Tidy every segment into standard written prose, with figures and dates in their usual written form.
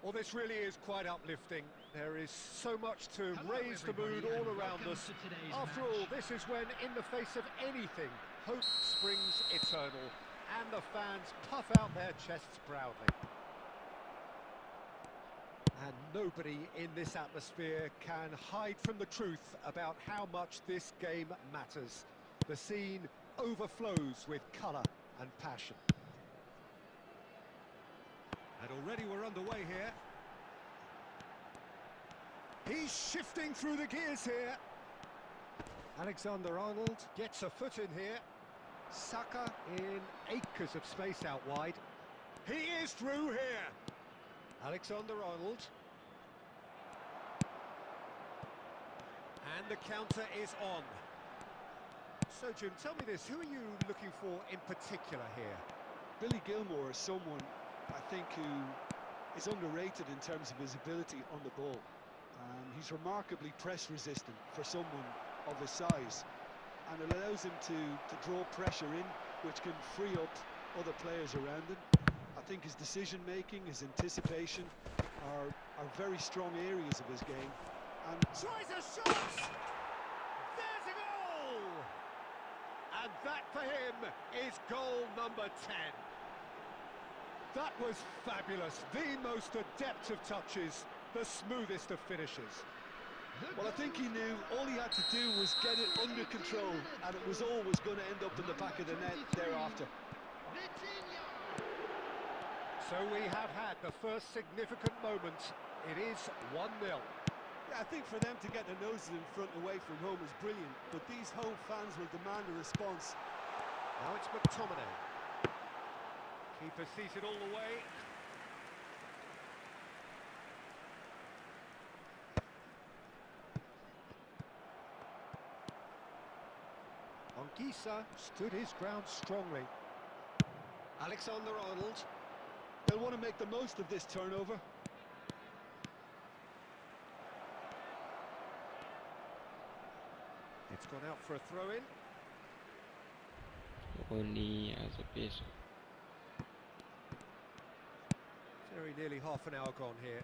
Well, this really is quite uplifting. There is so much to raise the mood all around us. After all, this is when, in the face of anything, hope springs eternal, and the fans puff out their chests proudly. And nobody in this atmosphere can hide from the truth about how much this game matters. The scene overflows with colour and passion. And already we're underway here. He's shifting through the gears here. Alexander-Arnold gets a foot in here. Saka in acres of space out wide. He is through here. Alexander-Arnold. And the counter is on. So, Jim, tell me this, who are you looking for in particular here? Billy Gilmour is someone, I think, who is underrated in terms of his ability on the ball. He's remarkably press-resistant for someone of his size, and it allows him to draw pressure in, which can free up other players around him. I think his decision-making, his anticipation are very strong areas of his game. And tries a shot! There's a goal! And that for him is goal number 10. That was fabulous, the most adept of touches, the smoothest of finishes. Well, I think he knew all he had to do was get it under control, and it was always going to end up in the back of the net thereafter. So we have had the first significant moment. It is 1-0. Yeah, I think for them to get their noses in front away from home is brilliant, but these home fans will demand a response. Now it's McTominay. Keeper sees it all the way. Anguissa stood his ground strongly. Alexander-Arnold. They'll want to make the most of this turnover. It's gone out for a throw-in. Only as a base. Very nearly half an hour gone here.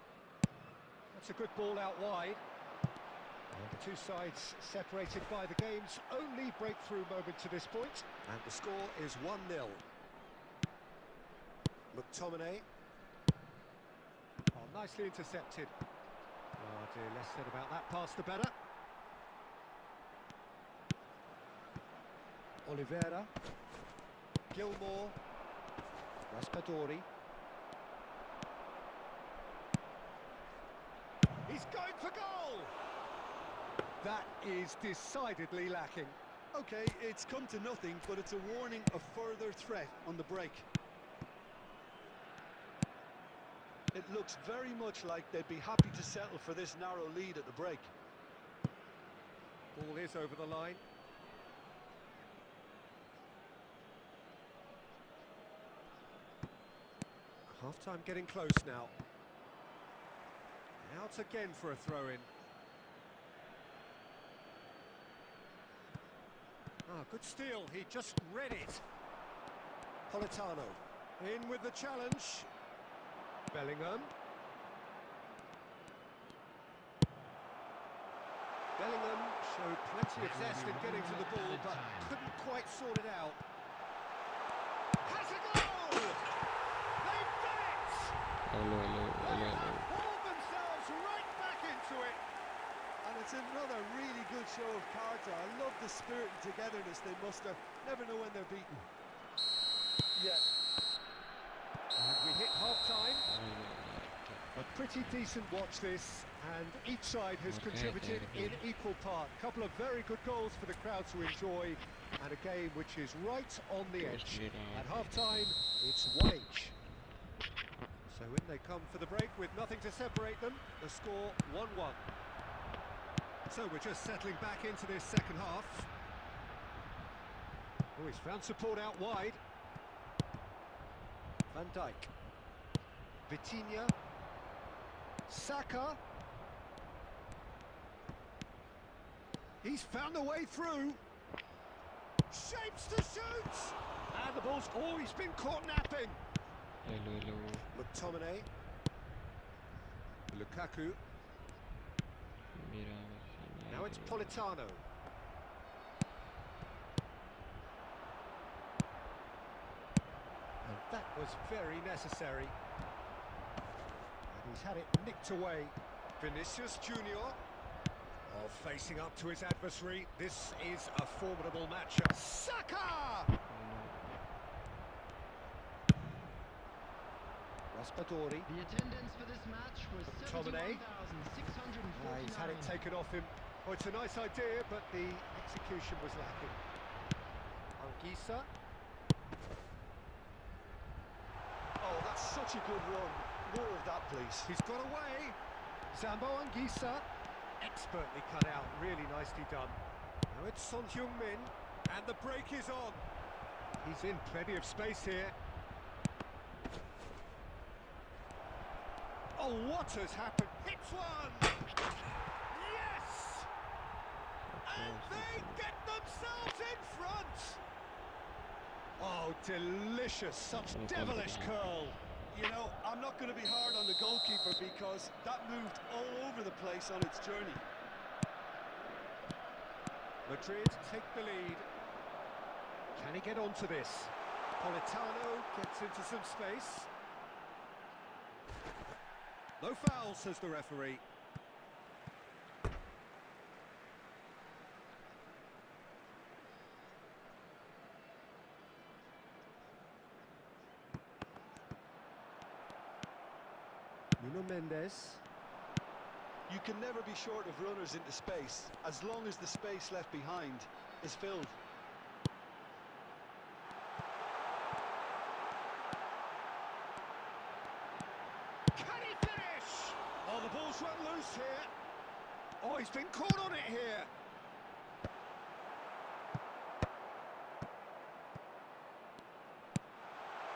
That's a good ball out wide. And the two sides separated by the game's only breakthrough moment to this point. And the score is 1-0. McTominay. Oh, nicely intercepted. Oh dear, less said about that pass the better. Oliveira. Gilmour. Raspadori. He's going for goal! That is decidedly lacking. Okay, it's come to nothing, but it's a warning of further threat on the break. It looks very much like they'd be happy to settle for this narrow lead at the break. Ball is over the line. Half-time getting close now. Out again for a throw-in. Ah, good steal, he just read it. Politano, in with the challenge. Bellingham. Bellingham showed plenty of zest in getting to the ball, but couldn't quite sort it out. Has a goal! They've done it! Hello. Pulled themselves right back into it. And it's another really good show of character. I love the spirit and togetherness they muster. Never know when they're beaten. Yeah. And we hit half-time. A pretty decent watch this, and each side has contributed in equal part. A couple of very good goals for the crowd to enjoy, and a game which is right on the edge. At half-time, it's 1-1. So in they come for the break with nothing to separate them. The score 1-1. So we're just settling back into this second half. Oh, he's found support out wide. Van Dijk. Vitinha. Saka. He's found a way through. Shapes to shoot. And the ball's... Oh, he's been caught napping. Hello. McTominay. Lukaku. Now it's Politano. And that was very necessary. And he's had it nicked away. Vinicius Junior. Oh, facing up to his adversary. This is a formidable matchup. Saka! Raspadori. The attendance for this match was McTominay. 71,649. He's had it taken off him. Oh, it's a nice idea, but the execution was lacking. Anguissa. Oh, that's such a good run. More of that, please. He's got away. Zambo Anguissa. Expertly cut out. Really nicely done. Now it's Son Heung-min. And the break is on. He's in plenty of space here. Oh, what has happened? Hits one! Yes! And they get themselves in front! Oh, delicious. Such devilish curl. You know, I'm not going to be hard on the goalkeeper because that moved all over the place on its journey. Madrid take the lead. Can he get onto this? Politano gets into some space. No foul, says the referee. Nuno Mendes. You can never be short of runners into space, as long as the space left behind is filled. Can he finish? Oh, the ball's run loose here. Oh, he's been caught on it here.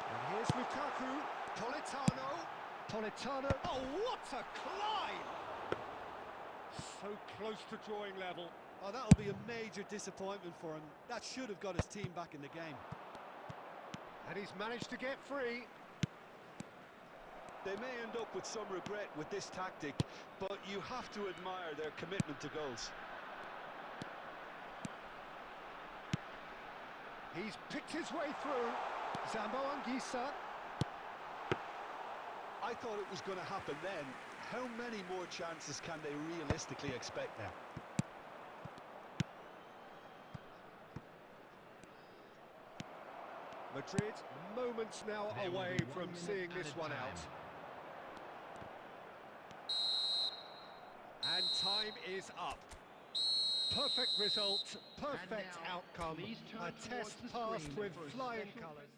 And here's Lukaku. Politano. Oh, what a climb! So close to drawing level. Oh, that'll be a major disappointment for him. That should have got his team back in the game. And he's managed to get free. They may end up with some regret with this tactic, but you have to admire their commitment to goals. He's picked his way through. Zambo Anguissa. I thought it was going to happen then. How many more chances can they realistically expect now? Madrid, moments now There will away be 1 from minute seeing this added one time. out. And time is up. Perfect result, perfect now, outcome. please turn A towards test the passed screen with for a flying special- colours.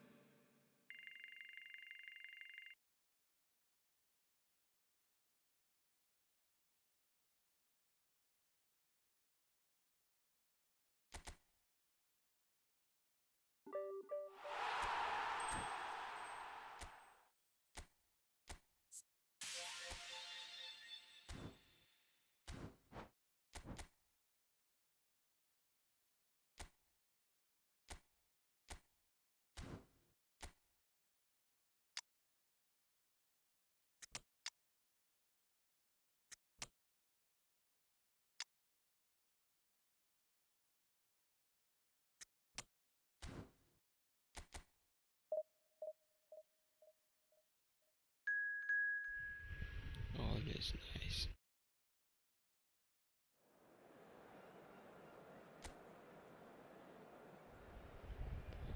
Always nice.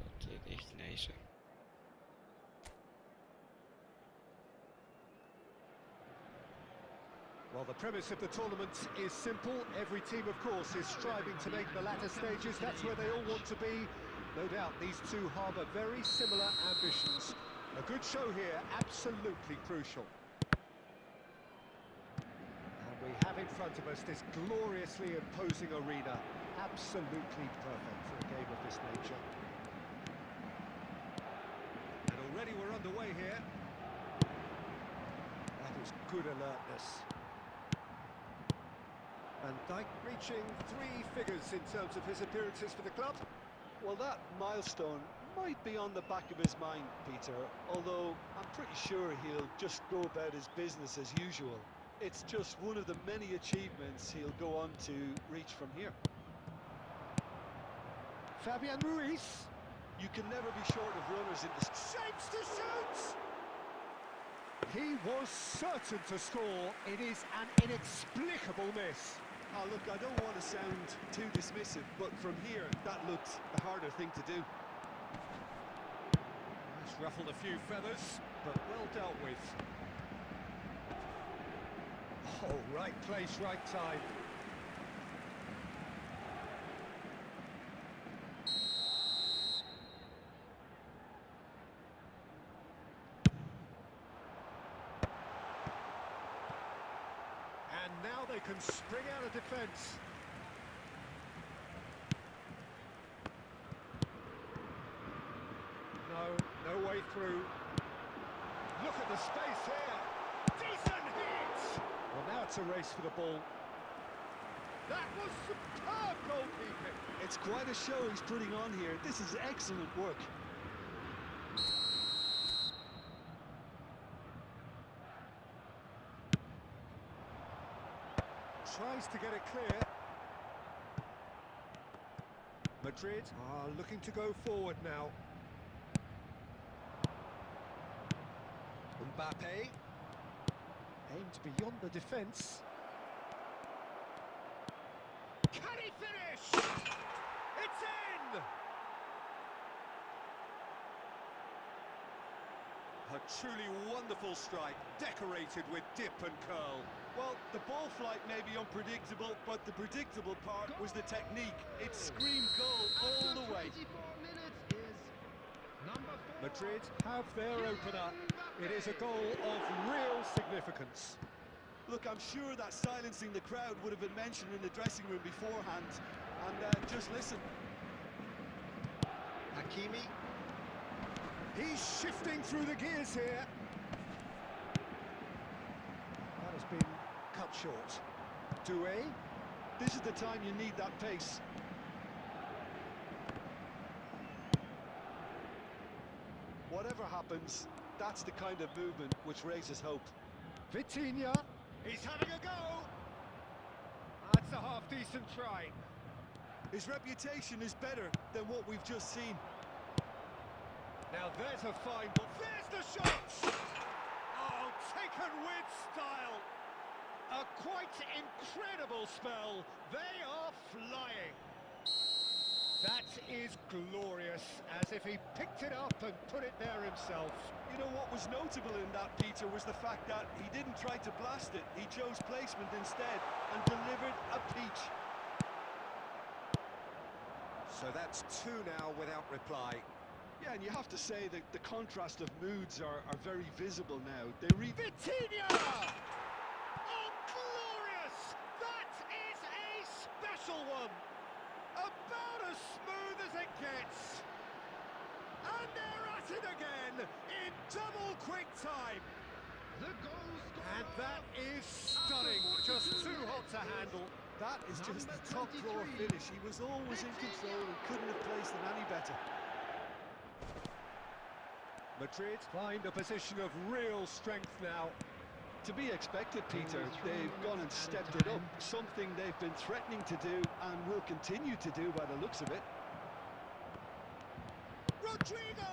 Altijd echt nice. Well, the premise of the tournament is simple. Every team, of course, is striving to make the latter stages. That's where they all want to be. No doubt these two harbour very similar ambitions. A good show here, absolutely crucial. And we have in front of us this gloriously imposing arena. Absolutely perfect for a game of this nature. And already we're underway here. That is good alertness. Van Dijk reaching 3 figures in terms of his appearances for the club. Well, that milestone might be on the back of his mind, Peter, although I'm pretty sure he'll just go about his business as usual. It's just one of the many achievements he'll go on to reach from here. Fabian Ruiz. You can never be short of runners in this. Shapes to shoot! He was certain to score. It is an inexplicable miss. Oh, look, I don't want to sound too dismissive, but from here, that looked the harder thing to do. That's ruffled a few feathers, but well dealt with. Oh, right place, right time. And now they can spring out of defence. No way through. Look at the space here. Decent hit! Well, now it's a race for the ball. That was superb goalkeeping. It's quite a show he's putting on here. This is excellent work. Tries to get it clear. Madrid are looking to go forward now. Mbappe aimed beyond the defence. Can he finish? It's in! A truly wonderful strike, decorated with dip and curl. Well, the ball flight may be unpredictable, but the predictable part was the technique. It screamed goal all the way. 24 minutes is number 4. Madrid have their opener. It is a goal of real significance. Look, I'm sure that silencing the crowd would have been mentioned in the dressing room beforehand. And just listen. Hakimi. He's shifting through the gears here. That has been cut short. Doué. This is the time you need that pace. Whatever happens, that's the kind of movement which raises hope. Vitinha. He's having a go. That's a half-decent try. His reputation is better than what we've just seen. Now there's a fine ball. There's the shot! Oh, taken with style. A quite incredible spell. They are flying. That is glorious, as if he picked it up and put it there himself. You know, what was notable in that, Peter, was the fact that he didn't try to blast it. He chose placement instead and delivered a peach. So that's two now without reply. Yeah, and you have to say that the contrast of moods are very visible now. They read Vitinha! Oh, glorious! That is a special one! About as smooth as it gets. And they're at it again in double quick time. The goal scorer. And that is stunning. Just too hot to handle. that is just Number a top drawer 23. finish. He was always in control and couldn't have placed them any better. Madrid find a position of real strength now. To be expected, Peter. They've gone and stepped it up, something they've been threatening to do and will continue to do by the looks of it. Rodrigo!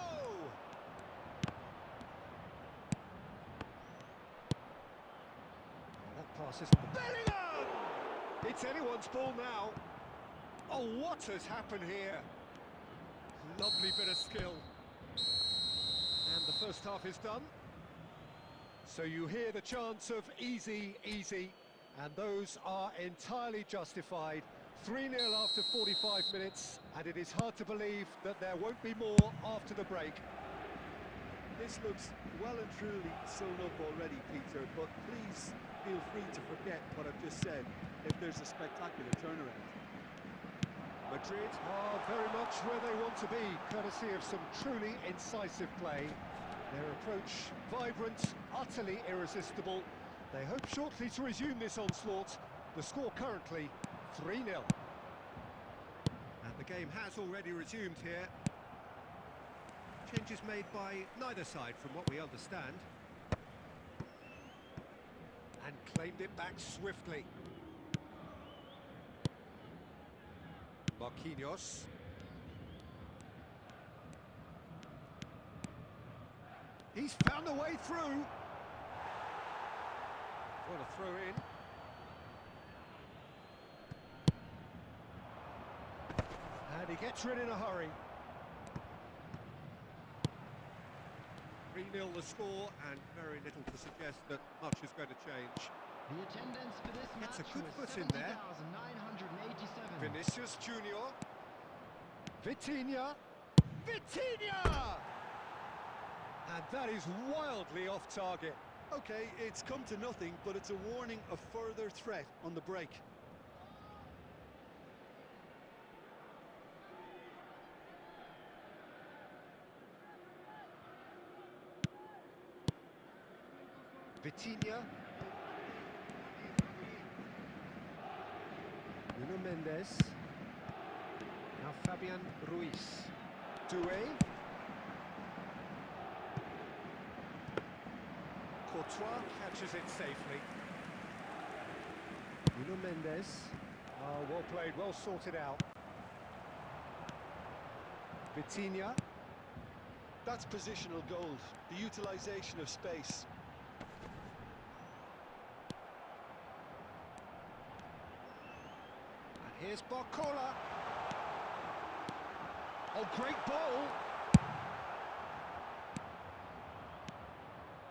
That pass is Bellingham! It's anyone's ball now. Oh, what has happened here? Lovely bit of skill. And the first half is done. So you hear the chants of easy, easy, and those are entirely justified. 3-0 after 45 minutes, and it is hard to believe that there won't be more after the break. This looks well and truly sewn up already, Peter, but please feel free to forget what I've just said if there's a spectacular turnaround. Madrid are very much where they want to be, courtesy of some truly incisive play. Their approach vibrant, utterly irresistible. They hope shortly to resume this onslaught. The score currently 3-0. And the game has already resumed here. Changes made by neither side from what we understand. And Claimed it back swiftly. Marquinhos. He's found a way through. What a throw in. And he gets rid in a hurry. 3-0 the score, and very little to suggest that much is going to change. The attendance for this Gets a match good was foot in there. 70,987. Vinicius Junior. Vitinha. Vitinha! And that is wildly off target. Okay, it's come to nothing, but it's a warning of further threat on the break. Vitinha. Nuno Mendes. Now Fabian Ruiz. Doué. Courtois catches it safely. Nuno Mendes. Oh, well played, well sorted out. Vitinha. That's positional gold, the utilisation of space. And here's Barcola. Oh, great ball!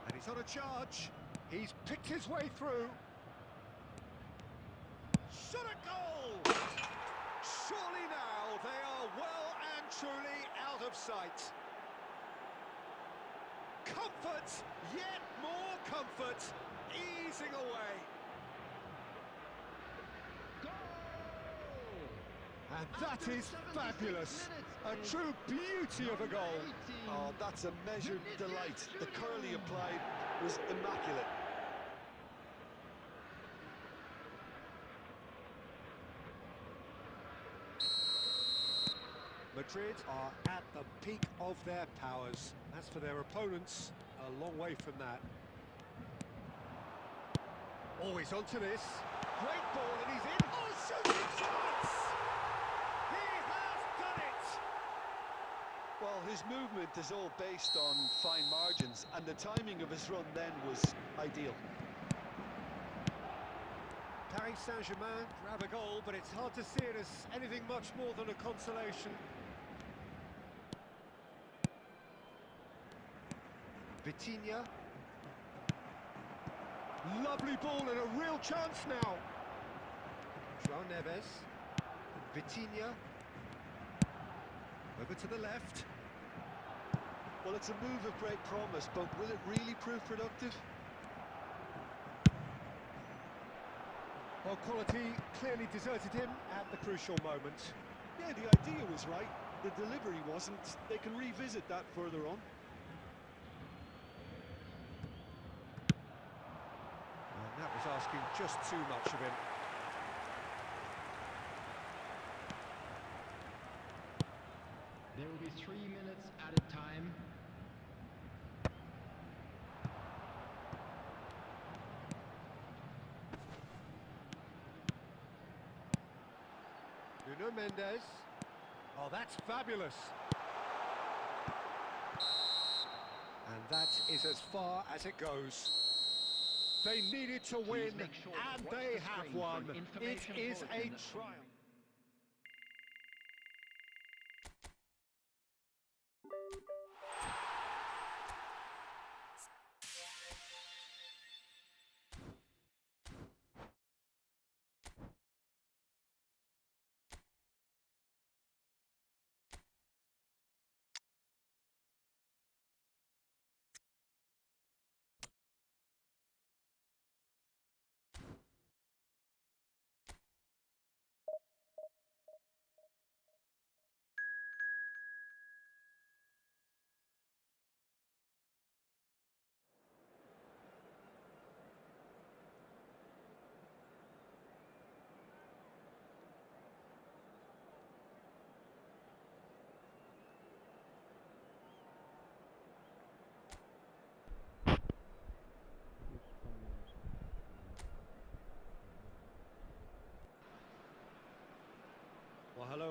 And he's on a charge. He's picked his way through. Shot a goal! Surely now they are well and truly out of sight. Comfort, yet more comfort, easing away. And that is fabulous. A true beauty of a goal. Oh, that's a measured delight. The curl he applied was immaculate. Madrid are at the peak of their powers. As for their opponents, a long way from that. Always onto this. Great ball and he's in. Oh, shooting chance! He has done it! Well, his movement is all based on fine margins, and the timing of his run then was ideal. Paris Saint-Germain grab a goal, but it's hard to see it as anything much more than a consolation. Vitinha. Lovely ball and a real chance now. João Neves. Vitinha. Over to the left. Well, it's a move of great promise, but will it really prove productive? Well, quality clearly deserted him at the crucial moment. Yeah, the idea was right. The delivery wasn't. They can revisit that further on. And that was asking just too much of him. There will be 3 minutes added time. Nuno Mendes. Oh, that's fabulous. And that is as far as it goes. They needed to win, make sure to and watch they the have screen for won. an It information is a bulletin. triumph.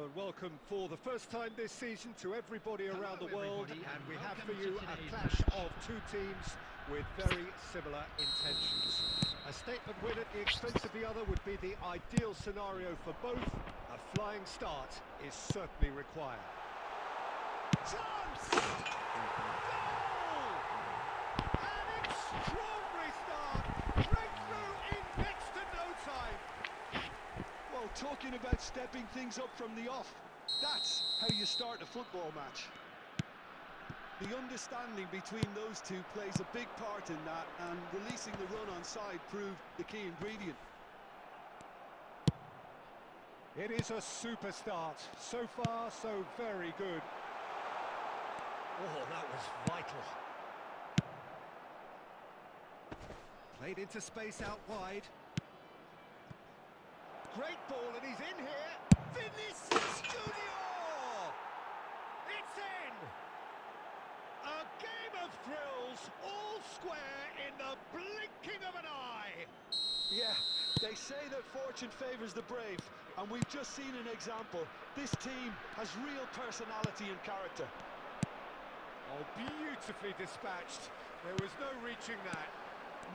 Hello and welcome for the first time this season to everybody around the world, and we have for you a clash of two teams with very similar intentions. A statement win at the expense of the other would be the ideal scenario for both. A flying start is certainly required. Chance! Goal! An extraordinary start! Breakthrough in next to no time! Well, talking about stepping things up from the off, that's how you start a football match. The understanding between those two plays a big part in that, and releasing the run on side proved the key ingredient. It is a super start. So far, so very good. Oh, that was vital. Played into space out wide. Great ball, and he's in here. Vinicius Junior! It's in! A game of thrills, all square in the blinking of an eye. Yeah, they say that fortune favours the brave, and we've just seen an example. This team has real personality and character. Oh, beautifully dispatched. There was no reaching that.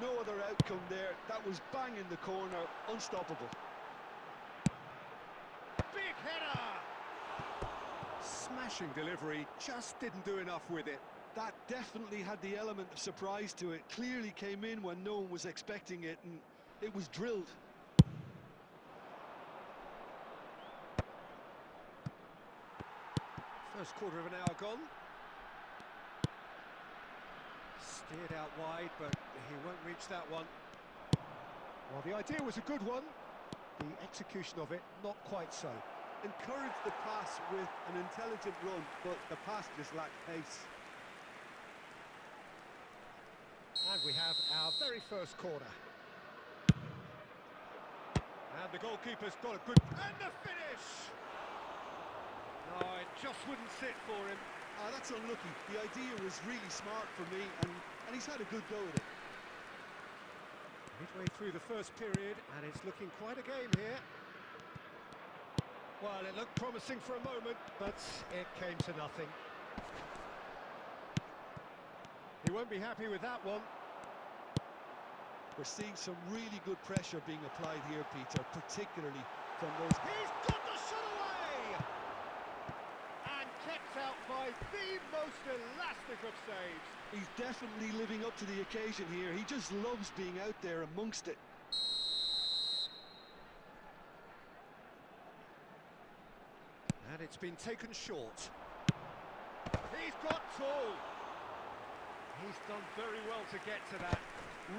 No other outcome there. That was bang in the corner, unstoppable. Big header! Smashing delivery, just didn't do enough with it. That definitely had the element of surprise to it. Clearly came in when no one was expecting it, and it was drilled. First quarter of an hour gone. Steered out wide, but he won't reach that one. Well, the idea was a good one. The execution of it, not quite so. Encouraged the pass with an intelligent run, but the pass just lacked pace. And we have our very first corner. And the goalkeeper's got a good... And the finish! No, it just wouldn't sit for him. That's unlucky. The idea was really smart for me, and he's had a good go at it. Midway through the first period, and it's looking quite a game here. Well, it looked promising for a moment, but it came to nothing. He won't be happy with that one. We're seeing some really good pressure being applied here, Peter, particularly from those... He's got the shot away! And kept out by the most elastic of saves. He's definitely living up to the occasion here. He just loves being out there amongst it. And it's been taken short. He's got tall. He's done very well to get to that.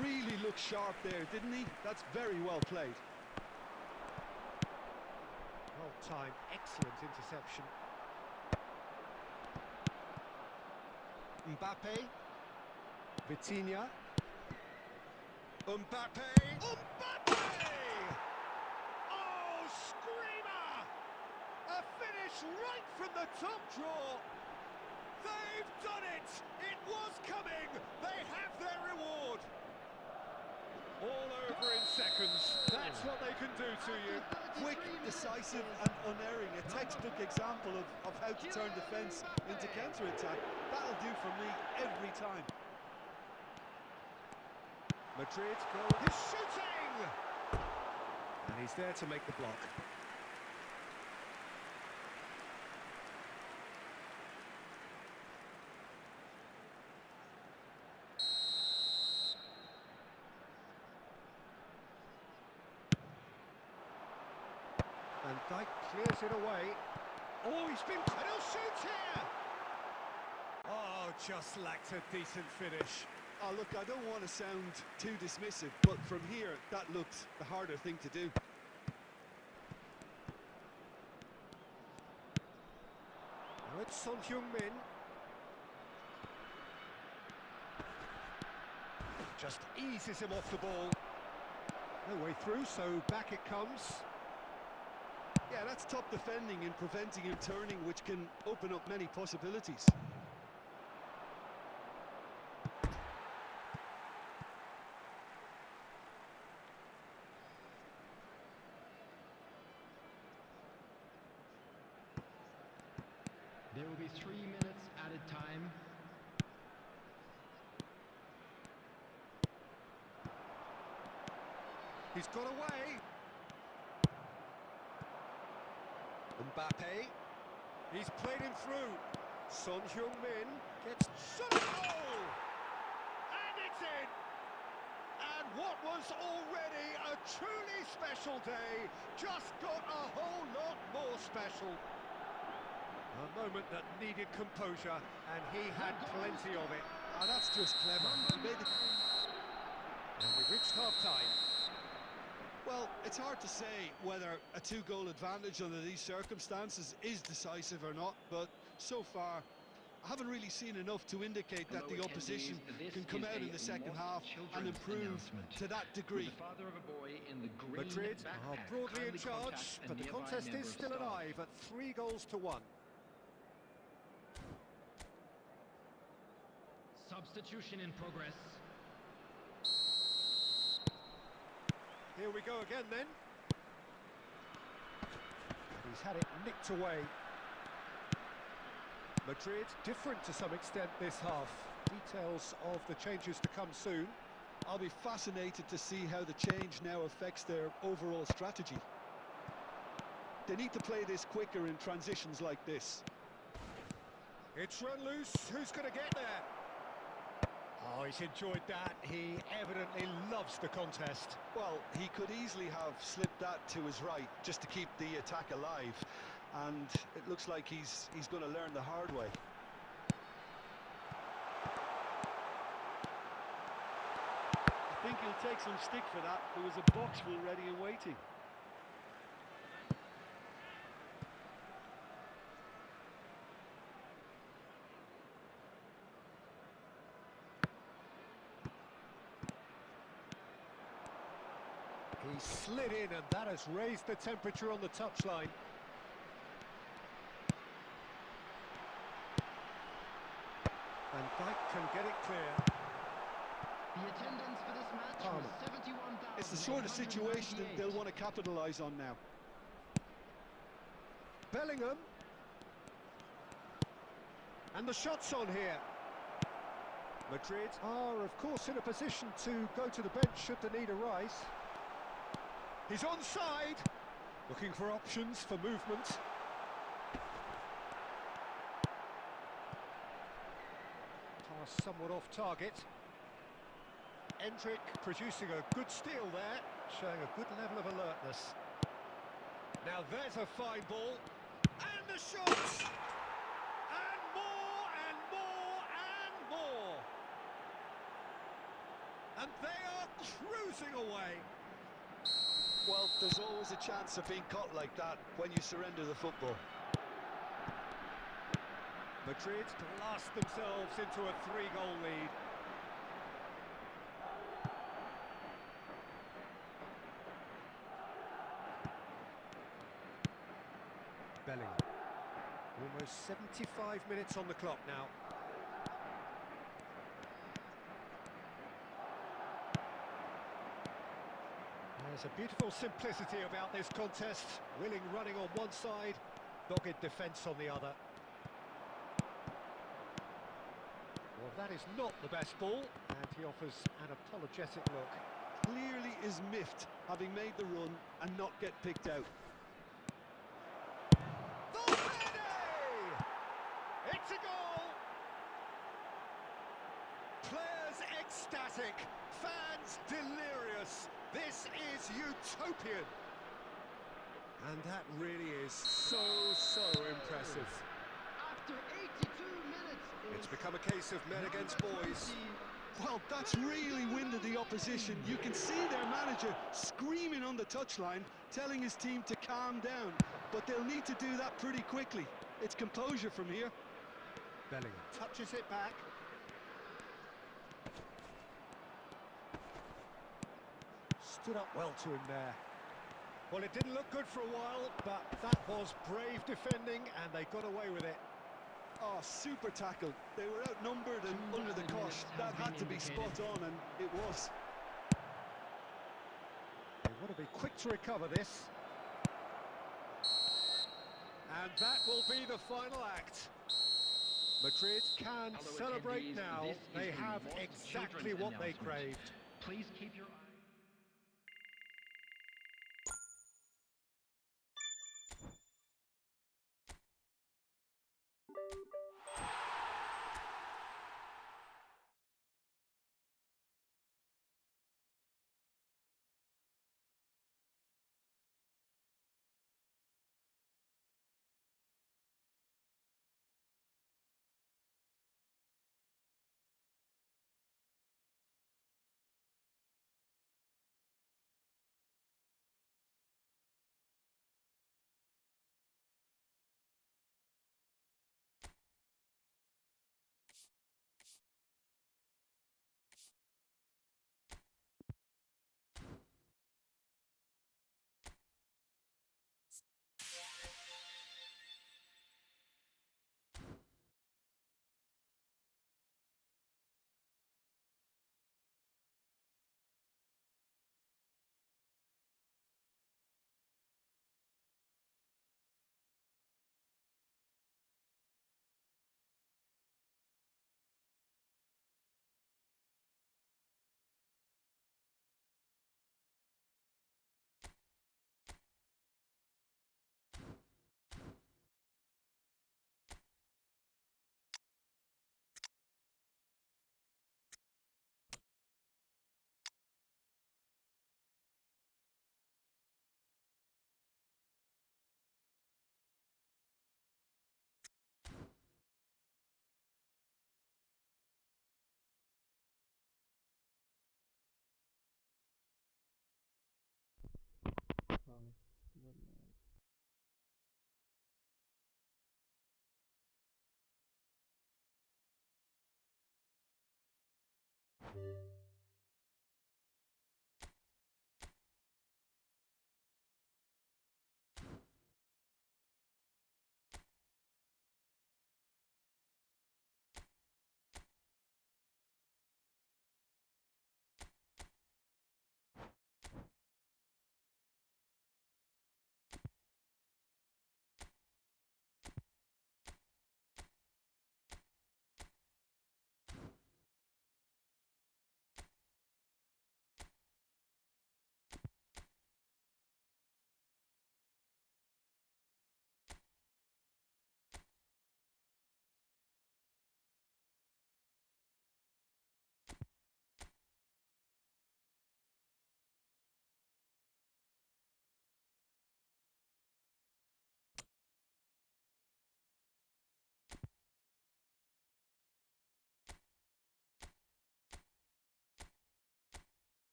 Really looked sharp there, didn't he? That's very well played. Well timed, excellent interception. Mbappe. Vitinha. Mbappe. Mbappe! Oh, screamer! A finish right from the top draw. They've done it! It was coming! They have their reward! All over in seconds. That's what they can do to you. Quick, decisive and unerring. A textbook example of how to turn defence into counter-attack. That'll do for me every time. Madrid goal. He's shooting! And he's there to make the block. And Dyke clears it away. Oh, he's been... And he'll shoot here! Oh, just lacked a decent finish. Oh, look, I don't want to sound too dismissive, but from here, that looked the harder thing to do. Now it's Son Heung-min. Just eases him off the ball. No way through, so back it comes. Yeah, that's top defending and preventing him turning, which can open up many possibilities. be 3 minutes added time. He's got away. Mbappe. He's played him through. Son Heung-min gets shot at goal. And it's in. And what was already a truly special day just got a whole lot more special. A moment that needed composure, and he had plenty of it. Ah, that's just clever. And we've reached half-time. Well, it's hard to say whether a two-goal advantage under these circumstances is decisive or not, but so far I haven't really seen enough to indicate that the opposition can come out in the second half and improve to that degree. Madrid are broadly in charge, but the contest is still alive at 3-1. Substitution in progress. Here we go again then. And he's had it nicked away. Madrid different to some extent this half. Details of the changes to come soon. I'll be fascinated to see how the change now affects their overall strategy. They need to play this quicker in transitions like this. It's run loose. Who's going to get there? Oh, he's enjoyed that. He evidently loves the contest. Well, he could easily have slipped that to his right just to keep the attack alive. And it looks like he's going to learn the hard way. I think he'll take some stick for that. There was a box full ready and waiting. He slid in, and that has raised the temperature on the touchline. And Dijk can get it clear. The attendance for this match was 71,000. It's the sort of situation that they'll want to capitalise on now. Bellingham. And the shot's on here. Madrid are, of course, in a position to go to the bench should the need arise. He's onside, looking for options for movement. Pass somewhat off target. Endrick producing a good steal there, showing a good level of alertness. Now there's a fine ball, and the shots! And more, and more, and more! And they are cruising away. Well, there's always a chance of being caught like that when you surrender the football. Madrid blast themselves into a 3-goal lead. Bellingham. Almost 75 minutes on the clock now. There's a beautiful simplicity about this contest. Willing running on one side, dogged defence on the other. Well, that is not the best ball, and he offers an apologetic look. Clearly is miffed, having made the run and not get picked out. Valverde! It's a goal! Players ecstatic, fans delirious. This is utopian. And that really is so impressive. After 82 minutes, It's become a case of men against boys. Well, that's really winded the opposition. You can see their manager screaming on the touchline, telling his team to calm down. But they'll need to do that pretty quickly. It's composure from here. Bellingham touches it back. Stood up well to him there. Well, it didn't look good for a while, but that was brave defending, and they got away with it. Oh, super tackle. They were outnumbered and under the cosh. That had to be spot on, and it was. They want to be quick to recover this. And that will be the final act. Madrid can Hello celebrate attendees, now. this is They a have Lost exactly Children what they announcement. craved. Please keep your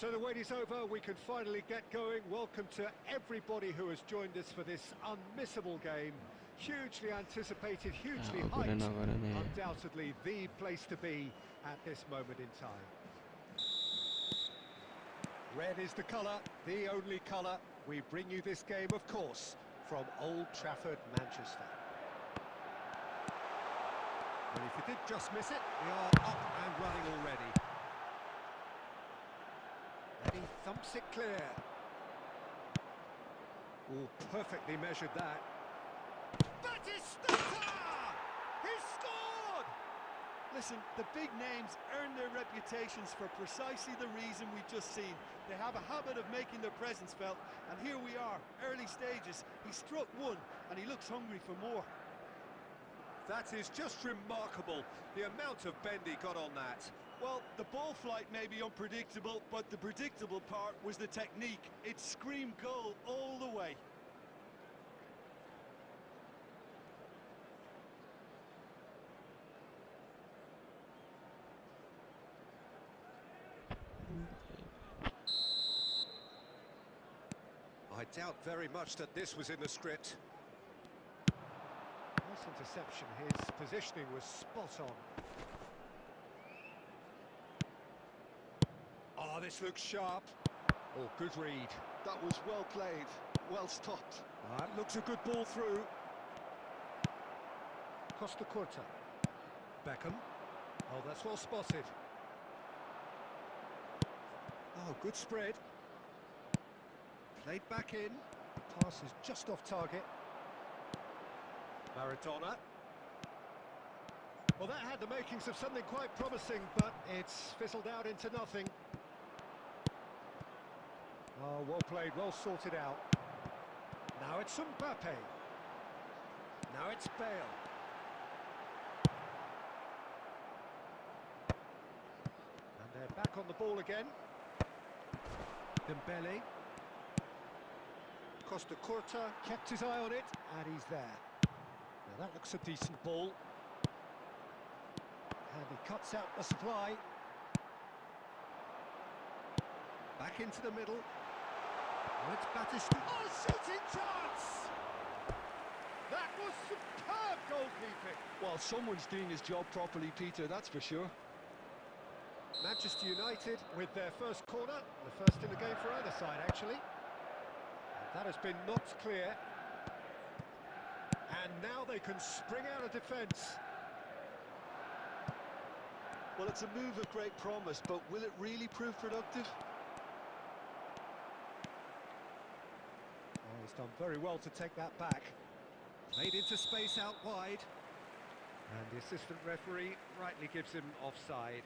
So the wait is over, we can finally get going. Welcome to everybody who has joined us for this unmissable game. Hugely anticipated, hugely hyped. Undoubtedly the place to be at this moment in time. Red is the colour, the only colour. We bring you this game, of course, from Old Trafford, Manchester. And if you did just miss it, we are up and running already. And he thumps it clear. Oh, perfectly measured that. Batistata! He scored! Listen, the big names earn their reputations for precisely the reason we've just seen. They have a habit of making their presence felt, and here we are, early stages. He struck one, and he looks hungry for more. That is just remarkable, the amount of bend he got on that. Well, the ball flight may be unpredictable, but the predictable part was the technique. It screamed goal all the way. I doubt very much that this was in the script. Nice interception, his positioning was spot on. Oh, this looks sharp. Oh, good read. That was well played, well stopped. That looks a good ball through. Costa Curta. Beckham. Oh, that's well spotted. Oh, good spread. Played back in. Pass is just off target. Maradona. Well, that had the makings of something quite promising, but it's fizzled out into nothing. Oh, well played, well sorted out. Now it's Mbappe. Now it's Bale. And they're back on the ball again. Dembele. Costa Curta kept his eye on it, and he's there. Now that looks a decent ball. And he cuts out the supply. Back into the middle. Oh, it's Batistata. Oh, shooting chance! That was superb goalkeeping. Well, someone's doing his job properly, Peter, that's for sure. Manchester United with their first corner, the first in the game for either side, actually. And that has been knocked clear. And now they can spring out of defence. Well, it's a move of great promise, but will it really prove productive? Oh, he's done very well to take that back. Played into space out wide. And the assistant referee rightly gives him offside.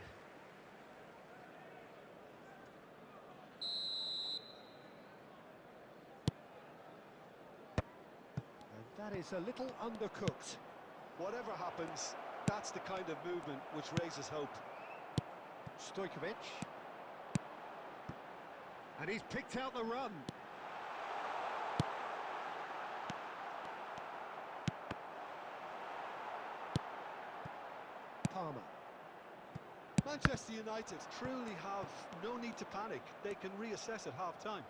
And that is a little undercooked. Whatever happens, that's the kind of movement which raises hope. Stojkovic. And he's picked out the run. Palmer. Manchester United truly have no need to panic. They can reassess at half-time.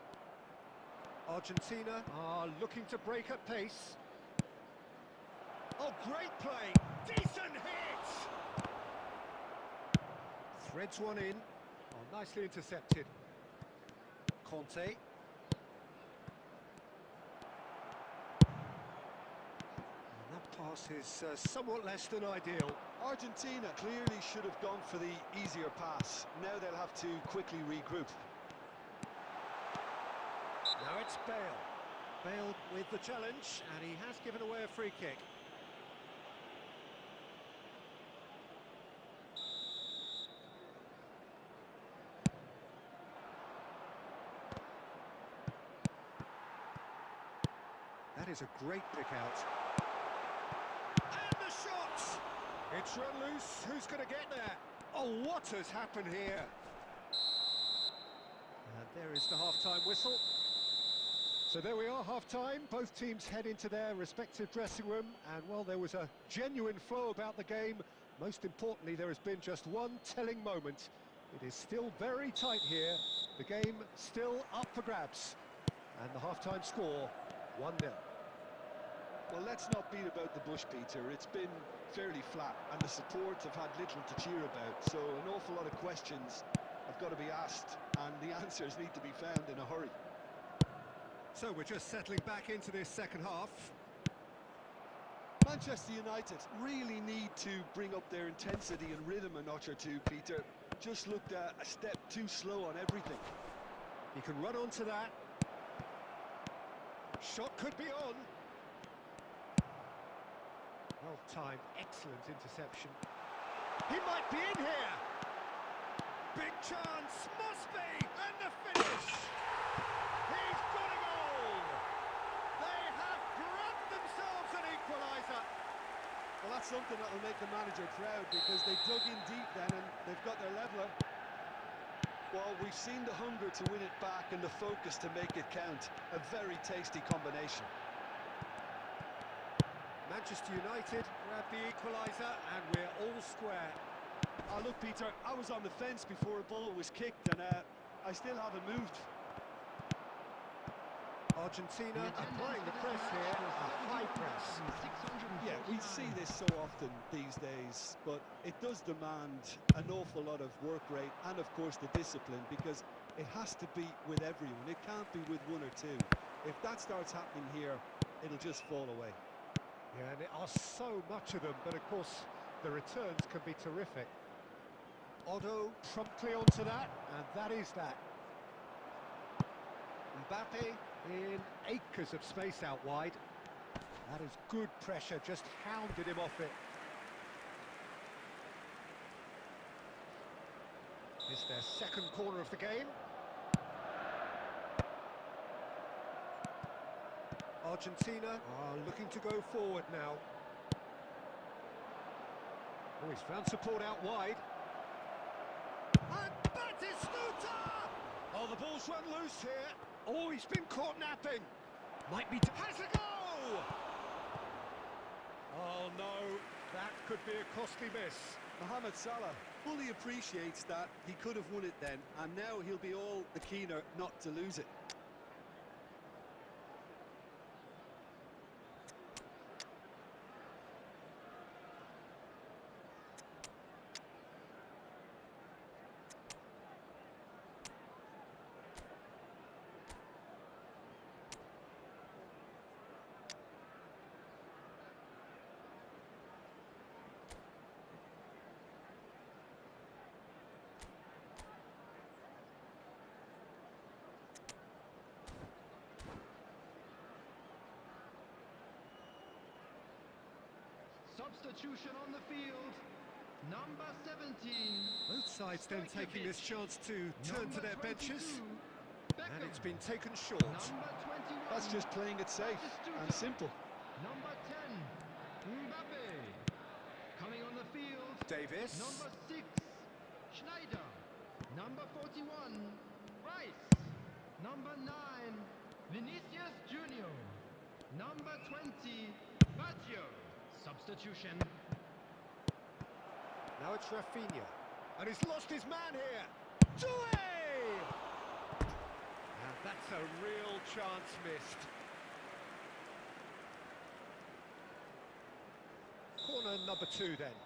Argentina are looking to break at pace. Oh, great play! Decent hit! Threads one in. Oh, nicely intercepted. Conte. And that pass is somewhat less than ideal. Argentina clearly should have gone for the easier pass. Now they'll have to quickly regroup. Now it's Bale. Bale with the challenge, and he has given away a free kick. That is a great pick out. And the shot! It's run loose. Who's going to get there? Oh, what has happened here? And there is the half-time whistle. So there we are, half-time. Both teams head into their respective dressing room. And, well, there was a genuine flow about the game. Most importantly, there has been just one telling moment. It is still very tight here. The game still up for grabs. And the half-time score, 1-0. Well, let's not beat about the bush, Peter. It's been fairly flat, and the support have had little to cheer about. So an awful lot of questions have got to be asked, and the answers need to be found in a hurry. So we're just settling back into this second half. Manchester United really need to bring up their intensity and rhythm a notch or two, Peter. Just looked a step too slow on everything. He can run onto that. Shot could be on. Well timed, excellent interception. He might be in here. Big chance, must be, and the finish. He's got a goal. They have grabbed themselves an equaliser. Well, that's something that will make the manager proud, because they dug in deep then and they've got their leveller. Well, we've seen the hunger to win it back and the focus to make it count. A very tasty combination. Manchester United grab the equaliser and we're all square. Oh, look, Peter, I was on the fence before a ball was kicked and I still haven't moved. Argentina applying the press here, a high press. Yeah, we see this so often these days, but it does demand an awful lot of work rate and, of course, the discipline, because it has to be with everyone. It can't be with one or two. If that starts happening here, it'll just fall away. Yeah, and there are so much of them, but of course the returns can be terrific. Otto promptly onto that, and that is that. Mbappe in acres of space out wide. That is good pressure, just hounded him off it. It's their second corner of the game. Argentina are looking to go forward now. Oh, he's found support out wide. And Batistuta! Oh, the ball's run loose here. Oh, he's been caught napping. Might be... Has a go! Oh, no. That could be a costly miss. Mohamed Salah fully appreciates that he could have won it then, and now he'll be all the keener not to lose it. Substitution on the field. Number 17. Both sides then taking this chance to turn to their benches. And it's been taken short. Number 21. That's just playing it safe and simple. Number 10. Mbappe. Coming on the field. Davis. Number 6. Schneider. Number 41. Rice. Number 9. Vinicius Junior. Number 20. Baggio. Substitution. Now it's Rafinha. And he's lost his man here. Doué! And that's a real chance missed. Corner number 2 then.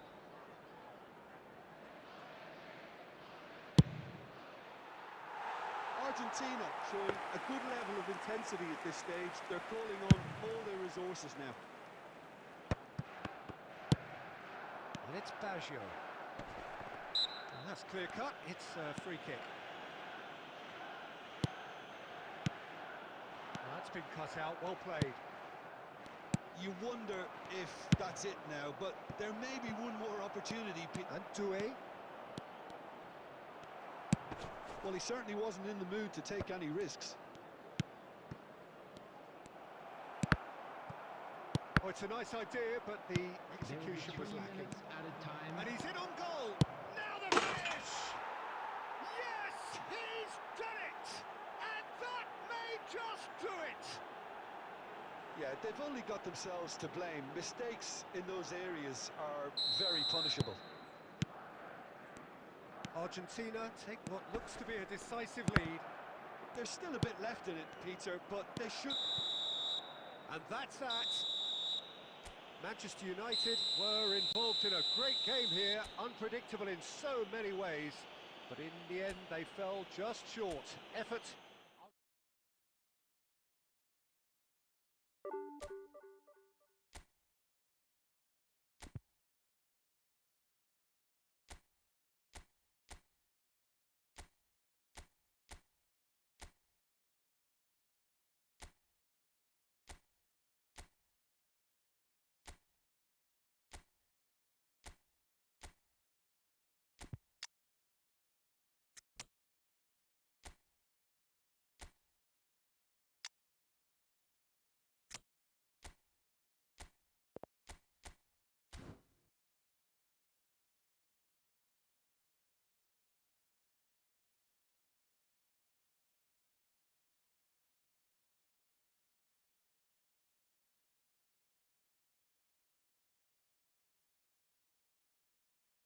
Argentina showing a good level of intensity at this stage. They're calling on all their resources now. And it's Baggio. And that's clear cut. It's a free kick. Well, that's been cut out. Well played. You wonder if that's it now, but there may be one more opportunity. And Doué. Well, he certainly wasn't in the mood to take any risks. Oh, it's a nice idea, but the execution was lacking. And he's in on goal. Now the finish! Yes, he's done it! And that may just do it! Yeah, they've only got themselves to blame. Mistakes in those areas are very punishable. Argentina take what looks to be a decisive lead. There's still a bit left in it, Peter, but they should... And that's that. Manchester United were involved in a great game here, unpredictable in so many ways, but in the end they fell just short. Effort